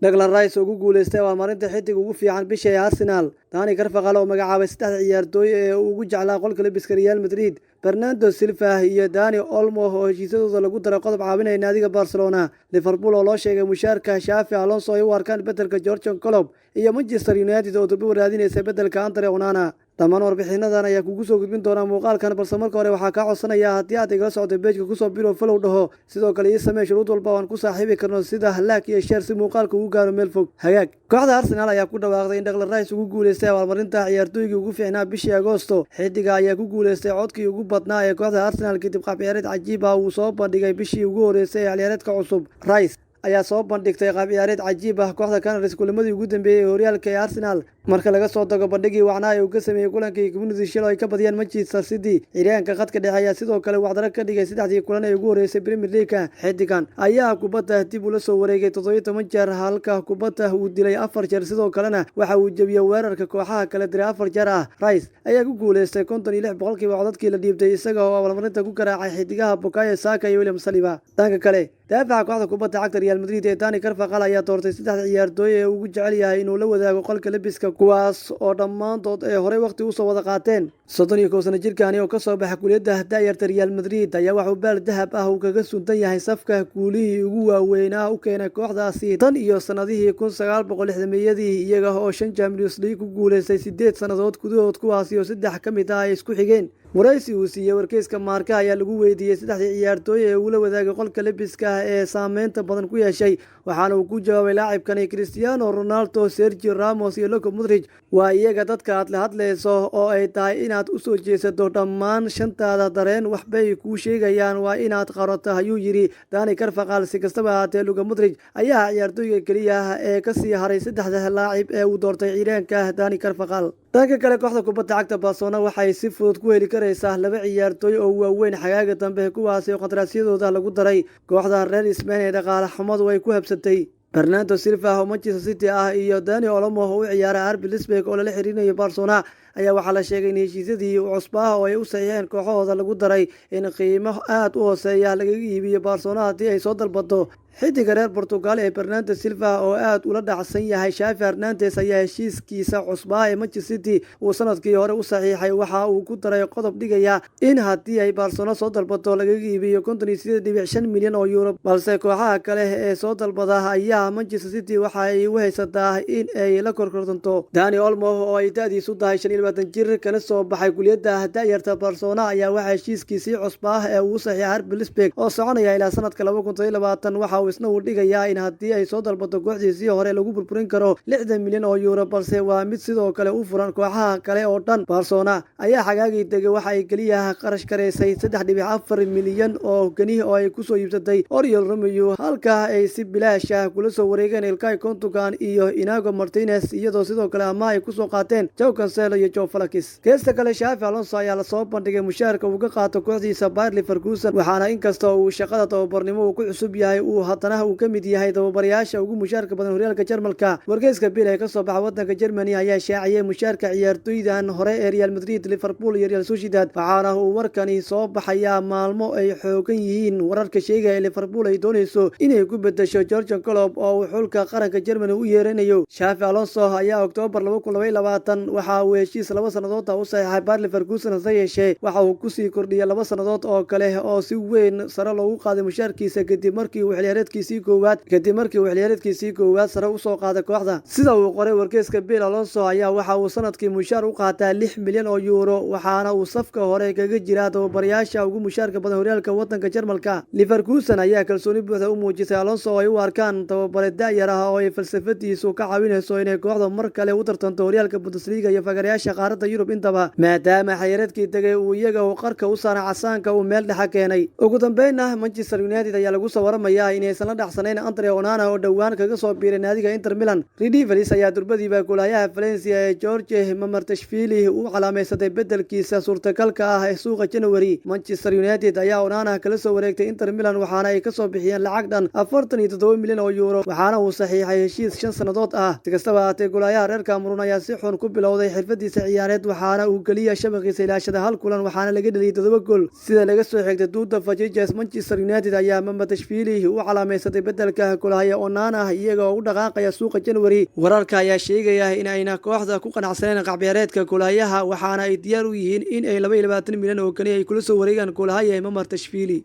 Declan Rice ugu guuleystay abaalmarinta xidig ugu fiican bisha ee Arsenal. Dani Carvajal oo magacaabay saddex ciyaartooy ee ugu jeclaa qolka labiska Real Madrid. Bernardo Silva iyo Dani Olmo oo heshiisyadooda lagu daray qodob caawinaya naadiga Barcelona. Liverpool oo loo sheegay mushaarka Xavi Alonso ay u arkaan bedelka Jurgen Klopp iyo Manchester United oo dib u raadinaysa bedelka Andre Onana. Dhammaan warbixinadan ayaa kugu soo gudbin doona muuqaalkan balse marka hore waxaa kaa codsanaya haddii aad igala socdo page-ka kusoo biro follow dhaho sidoo kale ii samee shuruud walba oo aan ku saaxiibi karno sida like iyo share si muuqaalka uu gaaro meel fog. Hagaag kooxda Arsenal ayaa ku dhawaaqday in Declan Rice ugu guuleystay abaalmarinta ciyaartooygii ugu fiicnaa bishii Agoosto. Xidiga ayaa ku guuleystay codkii ugu badnaa ee kooxda Arsenal kadib qaab ciyaareed cajiib ah uu soo bandhigay bishii ugu horeysay ee ciyaareedka cusub. Rice ayaa soo bandhigtay qaab ciyaareed cajiib ah kooxda Canaries kulammadii ugu dambeeyay ee horyaalka ee Arsenal marka laga soo tago bandhigii wacnaa ee uu ka sameeyay kulankii Community Shield oo ay ka badiyeen Manchester City. Ciyaaryahanka khadka dhexe ayaa sidoo kale wacdaro ka dhigay saddexdii kulan ee ugu horeysay Premier League. Xidigan ayaa kubadda dib ula soo wareegay 17 jeer halka kubadda uu dilay 4 jeer sidoo kalena waxa uu jabiyay weerarka kooxaha kala diray 4 jeer ah. Rice ayaa ku guuleystay 56% codadkii la dhiibtay isaga oo abaalmarinta ku garaacay xidigaha Bukayo Saka iyo William Saliba. Dhanka kale daafaca kooxda kubadda cagta Real Madrid ee Dani Carvajal ayaa doortay saddex ciyaartooy ee ugu jecel yahay inuu la wadaago qolka labiska kuwaas oo dhammaantood ay horey waqti u soo wada qaateen. 31 sano jirkaani oo ka soo baxay kulliyadda da'yarta Real Madrid ayaa wax uu baal dahab ah uu kaga suntan yahay safka guulihii ugu waaweynaa u keenay kooxdaasi tan iyo sanadihii 1960-meeyadii iyaga oo 5 Champions League ku guuleystay 8 sanadood gudahood kuwaasi oo 3 ka mid ah ay isku xigeen. waraysi uu siiyay wargeyska Marca ayaa lagu weydiiyay saddexdii ciyaartooy ee uu la wadaagay qolka labiska ee saameynta badan ku yeeshay waxaana uu ku jawaabay laacibkani Cristiano Ronaldo, Sergio Ramos iyo Luka Modric. waa iyaga dadka aad la hadlayso oo ay tahay inaad u soo jeesato dhammaan shantaada dareen waxbay kuu sheegayaan waa inaad qarato ayuu yiri Dani Carvajal. Si kastaba ahaatee Luka Modric ayaa ciyaartooyga keliya ee ka sii haray saddexda laacib ee uu doortay ciyaaryahanka Dani Carvajal. dhanka kale kooxda kubadda cagta Barcelona waxay si fudud ku heli karaysaa laba ciyaartooy oo waaweyn xagaaga dambe kuwaas oo qandaraasyadooda lagu daray. kooxda reer Spain ee dhaqaale xumadu way ku habsatay Bernardo Silva oo Manchester City ah iyo Dani Olmo oo u ciyaaray RB Leipzig oo la xiriirinayo Barcelona ayaa waxaa la sheegay in heshiisyadii cusbaa oo ay u saxiixeen kooxahooda lagu daray in qiimo aad u hooseeya laga iibiyo Barcelona haddii ay soo dalbato. xidiga reer Portugal ee Bernardo Silva oo aad ula dhacsan yahay Xavi Hernandez ayaa heshiiskiisa cusbaa ee Manchester City uu sanadkii hore u saxiixay waxa uu ku daray qodob dhigaya in haddii ay Barcelona soo dalbato laga iibiyo 58.5 milyan oo euro balse kooxaha kale ee soo dalbada ayaa Manchester City waxa ay u haysataa in ay la korkortanto. Dani Olmo oo ay da'diisu tahay 25 jir kana soo baxay kulliyadda da'yarta Barcelona ayaa waxa heshiiskiisii cusbaa ee uu saxiixay RB Leipzig oo soconaya ilaa sanadka 2020 waxa isna uu dhigayaa in haddii ay soo dalbato kooxdiisii hore lagu burburin karo 60 milyan oo euro balse waa mid sidoo kale u furan kooxaha kale oo dhan. Barcelona ayaa xagaagii tegay waxa ay kaliya qarash kareysay 3.4 milyan oo gani oo ay ku soo iibsatay Oriol Romeu halka ay si bilaash ah kula soo wareegeen Ilkay Gundogan iyo Inigo Martinez iyadoo sidoo kale ama ay ku soo qaateen Joao Cancelo iyo Joao Felix. geesta kale Xavi Alonso ayaa la soo bandhigay mushaarka uu ka qaato kooxdiisa Bayer Leverkusen waxaana inkastoo uu shaqada tababarnimo uu ku cusub yahay uu haddana uu ka mid yahay tababarayaasha ugu mushaarka badan horyaalka Jarmalka. wargeyska Bill ee ka soo baxa wadanka Germany ayaa shaaciyay mushaarka ciyaartooydan hore ee Real Madrid, Liverpool iyo Real Sociedad waxaana uu warkani soo baxayaa maalmo ay xoogan yihiin wararka sheegaya Liverpool ay doonayso inay ku bedesho Jurgen Klopp oo uu xulka qaranka Germany u yeeranayo. Xavi Alonso ayaa October 2022 waxa uu heshiis 2 sanadood u saxiixay Bayer Leverkusen yeeshee waxa uu ku sii kordhiyay 2 sanadood oo kale oo si weyn sare loogu qaaday mushaarkiisa kadib markii uu xilciyaareedkiisii koowaad sare u soo qaaday kooxda. sida uu qoray wargeyska Bill, Alonso ayaa waxa uu sanadkii mushaar u qaataa 6 milyan oo euro waxaana uu safka hore kaga jiraa tababarayaasha ugu mushaarka badan horyaalka wadanka Jarmalka. Leverkusen ayaa kalsooni buuxda u muujisay Alonso oo ay u arkaan tababare da'yar ah oo ay falsafadiisu ka caawinayso inay kooxda mar kale u tartanto horyaalka Bundesliga iyo fagarayaasha qaaradda Yurub intaba maadaama xayiraadkii tagay uu iyaga uu qarka u saaray casaanka uu meel dhexa keenay. ugu dambeynna Manchester United ayaa lagu soo waramayaa inaysan la dhacsanayn Andre Onana oo dhawaan kaga soo biiray naadiga Inter Milan. Reed Evans ayaa durbadiiba goolayaha Valencia ee George Mamartashvili u calaameysatay bedelkiisa suurtagalka ah ee suuqa January. Manchester United ayaa Onana kala soo wareegtay Inter Milan waxaana ay ka soo bixiyeen lacag dhan 47 milyan oo euro waxaana uu saxiixay heshiis 5 sanadood ah. si kastaba ahaatee goolayaha reer Cameroon ayaa si xun ku bilowday xirfadiisa ciyaareed waxaana uu kaliya shabaqiisa ilaashada hal kulan waxaana laga dhaliyay 7 gool sida laga soo xigtay Duda Fajigas. Manchester United ayaa Mamartashvili u go'aameysatay beddelka kulahaya Onana iyaga oo u dhaqaaqaya suuqa January. Wararka ayaa sheegaya in ayna kooxda ku qanacsaneen qaab-ciyaareedka kulahayaha waxaana ay diyaar u yihiin in ay 22 milyan oo kaliya ay kula soo wareegaan kulahaya Mamartashvili.